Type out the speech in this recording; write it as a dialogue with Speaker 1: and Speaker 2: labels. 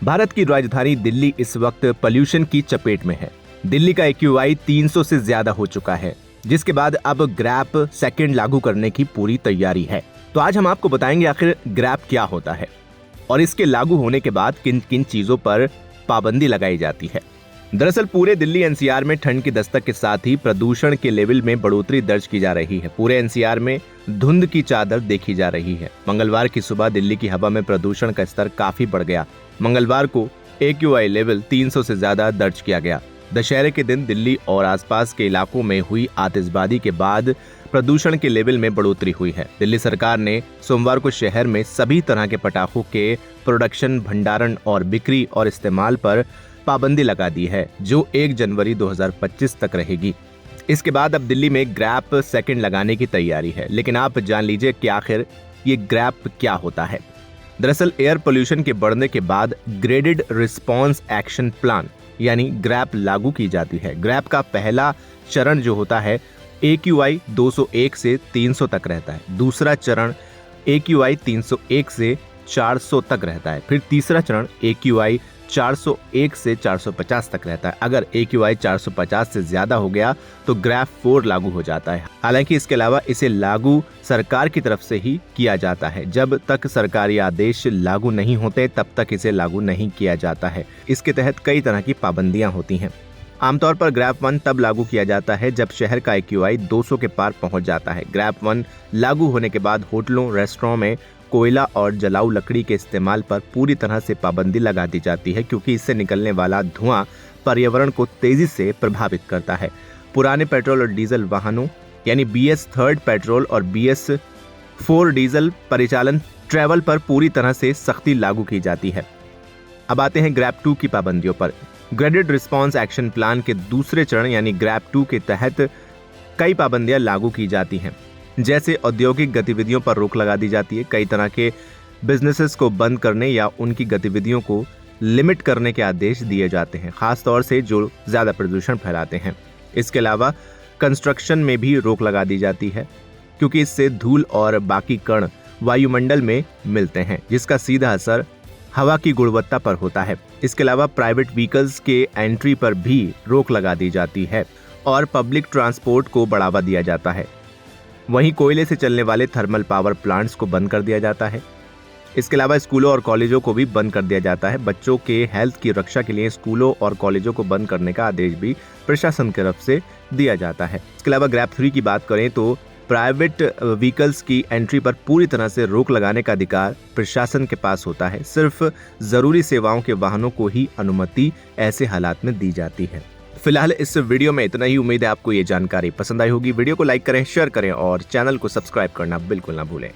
Speaker 1: भारत की राजधानी दिल्ली इस वक्त पोल्यूशन की चपेट में है। दिल्ली का AQI 300 से ज्यादा हो चुका है, जिसके बाद अब ग्रैप सेकंड लागू करने की पूरी तैयारी है। तो आज हम आपको बताएंगे आखिर ग्रैप क्या होता है और इसके लागू होने के बाद किन किन चीजों पर पाबंदी लगाई जाती है। दरअसल पूरे दिल्ली NCR में ठंड की दस्तक के साथ ही प्रदूषण के लेवल में बढ़ोतरी दर्ज की जा रही है। पूरे NCR में धुंध की चादर देखी जा रही है। मंगलवार की सुबह दिल्ली की हवा में प्रदूषण का स्तर काफी बढ़ गया। मंगलवार को AQI लेवल 300 से ज्यादा दर्ज किया गया। दशहरे के दिन दिल्ली और आसपास के इलाकों में हुई आतिशबाजी के बाद प्रदूषण के लेवल में बढ़ोतरी हुई है। दिल्ली सरकार ने सोमवार को शहर में सभी तरह के पटाखों के प्रोडक्शन, भंडारण और बिक्री और इस्तेमाल पर पाबंदी लगा दी है, जो 1 जनवरी 2025 तक रहेगी। इसके बाद अब दिल्ली में ग्रैप सेकंड लगाने की तैयारी है। लेकिन आप जान लीजिए कि आखिर ये ग्रैप क्या होता है। दरअसल एयर पोल्यूशन के बढ़ने के बाद ग्रेडेड रिस्पॉन्स एक्शन प्लान यानी ग्रैप लागू की जाती है। ग्रैप का पहला चरण जो होता है AQI 201 से 300 तक रहता है। दूसरा चरण AQI 301 से 400 तक रहता है। फिर तीसरा चरण AQI 401 से 450 तक रहता है। अगर AQI 450 से ज्यादा हो गया तो ग्रैप 4 लागू हो जाता है। हालांकि इसके अलावा इसे लागू सरकार की तरफ से ही किया जाता है। जब तक सरकारी आदेश लागू नहीं होते तब तक इसे लागू नहीं किया जाता है। इसके तहत कई तरह की पाबंदियां होती हैं। आमतौर पर ग्रैप 1 तब लागू किया जाता है जब शहर का AQI 200 के पार पहुंच जाता है। ग्रैप 1 लागू होने के बाद होटलों, रेस्टोरेंट में कोयला और जलाऊ लकड़ी के इस्तेमाल पर पूरी तरह से पाबंदी लगा दी जाती है, क्योंकि इससे निकलने वाला धुआं पर्यावरण को तेजी से प्रभावित करता है। पुराने पेट्रोल और डीजल वाहनों यानी BS3 पेट्रोल और BS4 डीजल परिचालन ट्रैवल पर पूरी तरह से सख्ती लागू की जाती है। अब आते हैं ग्रैप 2 की पाबंदियों पर। ग्रेडेड रिस्पॉन्स एक्शन प्लान के दूसरे चरण यानी ग्रैप 2 के तहत कई पाबंदियां लागू की जाती हैं। जैसे औद्योगिक गतिविधियों पर रोक लगा दी जाती है। कई तरह के बिजनेसेस को बंद करने या उनकी गतिविधियों को लिमिट करने के आदेश दिए जाते हैं, खास तौर से जो ज्यादा प्रदूषण फैलाते हैं। इसके अलावा कंस्ट्रक्शन में भी रोक लगा दी जाती है, क्योंकि इससे धूल और बाकी कण वायुमंडल में मिलते हैं, जिसका सीधा असर हवा की गुणवत्ता पर होता है। इसके अलावा प्राइवेट व्हीकल्स के एंट्री पर भी रोक लगा दी जाती है और पब्लिक ट्रांसपोर्ट को बढ़ावा दिया जाता है। वहीं कोयले से चलने वाले थर्मल पावर प्लांट्स को बंद कर दिया जाता है। इसके अलावा स्कूलों और कॉलेजों को भी बंद कर दिया जाता है। बच्चों के हेल्थ की रक्षा के लिए स्कूलों और कॉलेजों को बंद करने का आदेश भी प्रशासन की तरफ से दिया जाता है। इसके अलावा ग्रैप 3 की बात करें तो प्राइवेट व्हीकल्स की एंट्री पर पूरी तरह से रोक लगाने का अधिकार प्रशासन के पास होता है। सिर्फ जरूरी सेवाओं के वाहनों को ही अनुमति ऐसे हालात में दी जाती है। फिलहाल इस वीडियो में इतना ही। उम्मीद है आपको ये जानकारी पसंद आई होगी। वीडियो को लाइक करें, शेयर करें और चैनल को सब्सक्राइब करना बिल्कुल ना भूलें।